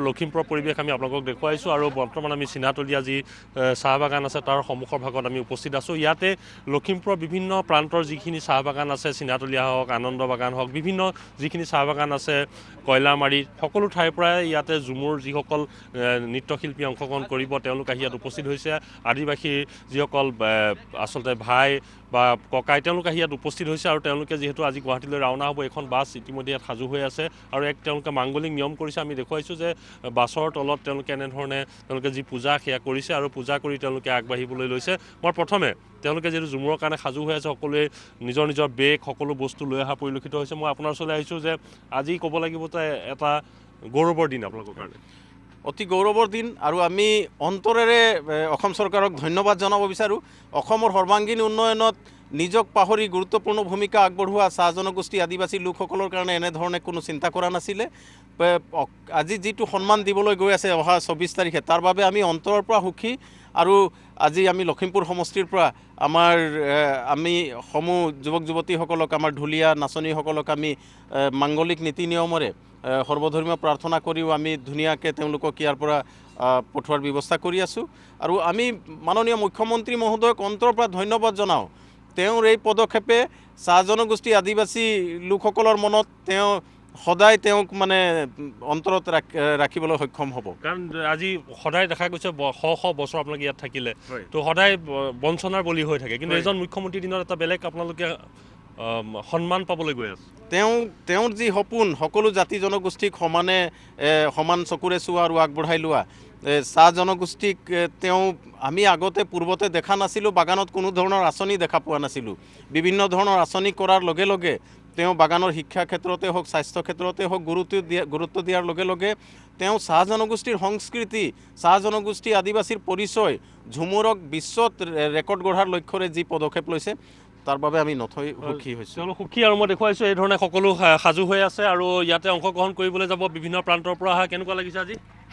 লখিমপুৰৰ পৰিৱেশ আমি আপোনালোকক দেখুৱাইছোঁ আৰু বৰ্তমান আমি চিনাতলীয়া যি চাহ বাগান আছে তাৰ সন্মুখৰ ভাগত আমি উপস্থিত আছোঁ। ইয়াতে লখিমপুৰৰ বিভিন্ন প্ৰান্তৰ যিখিনি চাহ বাগান আছে, চিনাতলীয়া হওক, আনন্দ বাগান হওক, বিভিন্ন যিখিনি চাহ বাগান আছে, কয়লামাৰী, সকলো ঠাইৰ পৰাই ইয়াতে ঝুমুৰ যিসকল নৃত্যশিল্পী অংশগ্ৰহণ কৰিব তেওঁলোক আহি ইয়াত উপস্থিত হৈছে। আদিবাসীৰ যিসকল আচলতে ভাই বা ককাই তেওঁলোক আহি ইয়াত উপস্থিত হৈছে আৰু তেওঁলোকে যিহেতু আজি গুৱাহাটীলৈ ৰাওনা হ'ব, এখন বাছ ইতিমধ্যে ইয়াত সাজু হৈ আছে আৰু তেওঁলোকে মাংগলিক নিয়ম কৰিছে। আমি দেখুৱাইছোঁ যে বাছৰ তলত তেওঁলোকে এনেধৰণে তেওঁলোকে যি পূজা সেয়া কৰিছে আৰু পূজা কৰি তেওঁলোকে আগবাঢ়িবলৈ লৈছে। মই প্ৰথমে তেওঁলোকে যিহেতু ঝুমুৰৰ কাৰণে সাজু হৈ আছে, সকলোৱে নিজৰ নিজৰ বেগ সকলো বস্তু লৈ অহা পৰিলক্ষিত হৈছে। মই আপোনাৰ ওচৰলৈ আহিছোঁ যে আজি ক'ব লাগিব যে এটা গৌৰৱৰ দিন আপোনালোকৰ কাৰণে। অতি গৌৰৱৰ দিন আৰু আমি অন্তৰেৰে অসম চৰকাৰক ধন্যবাদ জনাব বিচাৰোঁ। অসমৰ সৰ্বাংগীন উন্নয়নত নিজক পাহৰি গুৰুত্বপূৰ্ণ ভূমিকা আগবঢ়োৱা চাহ জনগোষ্ঠী আদিবাসী লোকসকলৰ কাৰণে এনেধৰণে কোনো চিন্তা কৰা নাছিলে। আজি যিটো সন্মান দিবলৈ গৈ আছে অহা 24 তাৰিখে, তাৰ বাবে আমি অন্তৰৰ পৰা সুখী। আৰু আজি আমি লখিমপুৰ সমষ্টিৰ পৰা আমি সমূহ যুৱক যুৱতীসকলক, আমাৰ ঢুলীয়া নাচনীসকলক আমি মাংগলিক নীতি নিয়মেৰে সৰ্বধৰ্মীয় প্ৰাৰ্থনা কৰিও আমি ধুনীয়াকৈ তেওঁলোকক ইয়াৰ পৰা পঠোৱাৰ ব্যৱস্থা কৰি আছোঁ। আৰু আমি মাননীয় মুখ্যমন্ত্ৰী মহোদয়ক অন্তৰৰ পৰা ধন্যবাদ জনাওঁ। তেওঁৰ এই পদক্ষেপে চাহ জনগোষ্ঠী আদিবাসী লোকসকলৰ মনত সদায় তেওঁক মানে অন্তৰত ৰাখিবলৈ সক্ষম হ'ব। কাৰণ আজি সদায় দেখা গৈছে শ বছৰ আপোনালোকে ইয়াত থাকিলে তো সদায় বঞ্চনাৰ বলি হৈ থাকে, কিন্তু এজন মুখ্যমন্ত্ৰীৰ দিনত এটা বেলেগ আপোনালোকে সন্মান পাবলৈ গৈ আছে। তেওঁৰ যি সপোন সকলো জাতি জনগোষ্ঠীক সমান চকুৰে চোৱা আৰু আগবঢ়াই লোৱা, চাহ জনগোষ্ঠীক আমি আগতে পূৰ্বতে দেখা নাছিলোঁ। বাগানত কোনো ধৰণৰ আঁচনি দেখা পোৱা নাছিলোঁ। বিভিন্ন ধৰণৰ আঁচনি কৰাৰ লগে লগে তেওঁ বাগানৰ শিক্ষা ক্ষেত্ৰতে হওক, স্বাস্থ্য ক্ষেত্ৰতে হওক গুৰুত্ব দিয়াৰ লগে লগে তেওঁ চাহ জনগোষ্ঠীৰ সংস্কৃতি, চাহ জনগোষ্ঠী আদিবাসীৰ পৰিচয়, ঝুমুৰক বিশ্বত ৰেকৰ্ড গঢ়াৰ লক্ষ্যৰে যি পদক্ষেপ লৈছে তাৰ বাবে আমি নথৈ সুখী হৈছোঁ। তেওঁলোক সুখী আৰু মই দেখুৱাইছোঁ এই ধৰণে সকলো সাজু হৈ আছে আৰু ইয়াতে অংশগ্ৰহণ কৰিবলৈ যাব বিভিন্ন প্ৰান্তৰ পৰা অহা। কেনেকুৱা লাগিছে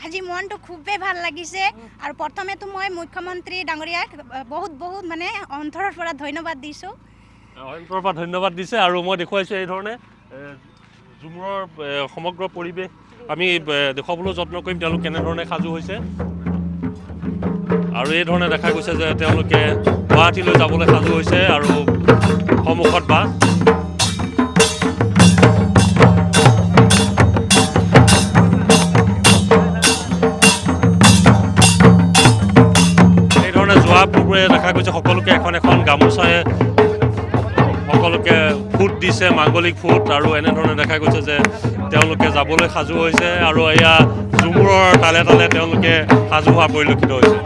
আজি মনটো খুবেই ভাল লাগিছে আৰু প্ৰথমেতো মই মুখ্যমন্ত্ৰী ডাঙৰীয়াক বহুত মানে অন্তৰৰ পৰা ধন্যবাদ দিছোঁ। অন্তৰৰ পৰা ধন্যবাদ দিছে আৰু মই দেখুৱাইছোঁ এই ধৰণে ঝুমুৰৰ সমগ্ৰ পৰিৱেশ আমি দেখুৱাবলৈ যত্ন কৰিম তেওঁলোক কেনেধৰণে সাজু হৈছে। আৰু এই ধৰণে দেখা গৈছে যে তেওঁলোকে গুৱাহাটীলৈ যাবলৈ সাজু হৈছে আৰু সন্মুখত বাছ। এই ধৰণে যোৱা পূৰ্বে দেখা গৈছে সকলোকে এখন গামোচাৰে সকলোকে ফুট দিছে, মাংগলিক ফুট, আৰু এনেধৰণে দেখা গৈছে যে তেওঁলোকে যাবলৈ সাজু হৈছে আৰু এয়া ঝুমুৰৰ তালে তালে তেওঁলোকে সাজু হোৱা পৰিলক্ষিত হৈছে।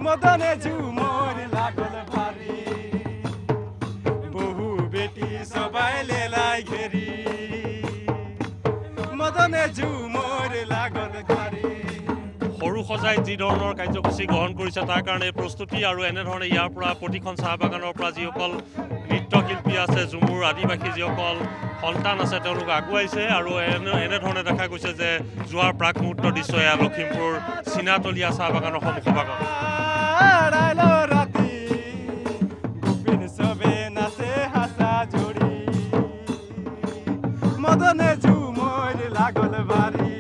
মদনে ঝুমুৰ লাগল ভাৰী, বহু বেটি সবাই লেলাই ঘেৰি, মদনে ঝুমুৰ লাগল ভাৰী। সৰু সজাই যি ধৰণৰ কাৰ্যসূচী গ্ৰহণ কৰিছে তাৰ কাৰণে প্ৰস্তুতি আৰু এনেধৰণে ইয়াৰ পৰা প্ৰতিখন চাহ বাগানৰ পৰা যিসকল নৃত্যশিল্পী আছে, ঝুমুৰ আদিবাসী যিসকল সন্তান আছে তেওঁলোক আগুৱাইছে আৰু এনেধৰণে দেখা গৈছে যে যোৱাৰ প্ৰাক মুহূৰ্তৰ দৃশ্য এয়া লখিমপুৰ চিনাতলীয়া চাহ বাগানৰ সন্মুখৰ ভাগত। মদনে ঝুমুর লাগল ভারী,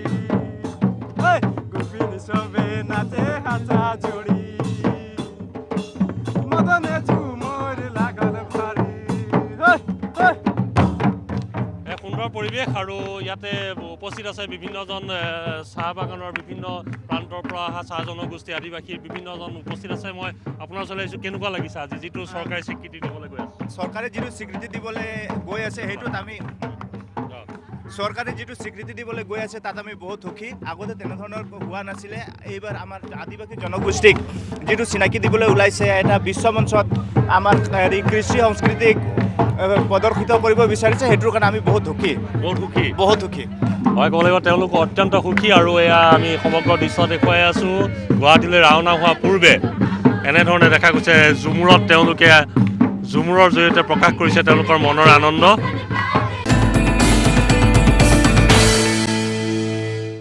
গোপিন সবে নাচে হাসা জড়ি, মদনে ঝুমুর লাগল ভারী। এক সুন্দৰ পৰিৱেশ আৰু ইয়াতে উপস্থিত আছে বিভিন্নজন চাহ বাগানৰ বিভিন্ন প্ৰান্তৰ পৰা অহা চাহ জনগোষ্ঠী আদিবাসীৰ বিভিন্নজন উপস্থিত আছে। মই আপোনাৰ ওচৰলৈ আহিছোঁ, কেনেকুৱা লাগিছে আজি যিটো চৰকাৰে স্বীকৃতি দিবলৈ গৈ আছে? চৰকাৰে যিটো স্বীকৃতি দিবলৈ গৈ আছে সেইটোত আমি চৰকাৰে যিটো স্বীকৃতি দিবলৈ গৈ আছে তাত আমি বহুত সুখী আগতে তেনেধৰণৰ হোৱা নাছিলে এইবাৰ আমাৰ আদিবাসী জনগোষ্ঠীক যিটো চিনাকি দিবলৈ ওলাইছে এটা বিশ্বমঞ্চত আমাৰ হেৰি কৃষি সংস্কৃতিক প্ৰদৰ্শিত কৰিব বিচাৰিছে সেইটোৰ কাৰণে আমি বহুত সুখী বহুত সুখী হয় ক'ব লাগিব তেওঁলোক অত্যন্ত সুখী আৰু এয়া আমি সমগ্ৰ দৃশ্য দেখুৱাই আছোঁ গুৱাহাটীলৈ ৰাওনা হোৱাৰ পূৰ্বে এনেধৰণে দেখা গৈছে ঝুমুৰত তেওঁলোকে ঝুমুৰৰ জৰিয়তে প্ৰকাশ কৰিছে তেওঁলোকৰ মনৰ আনন্দ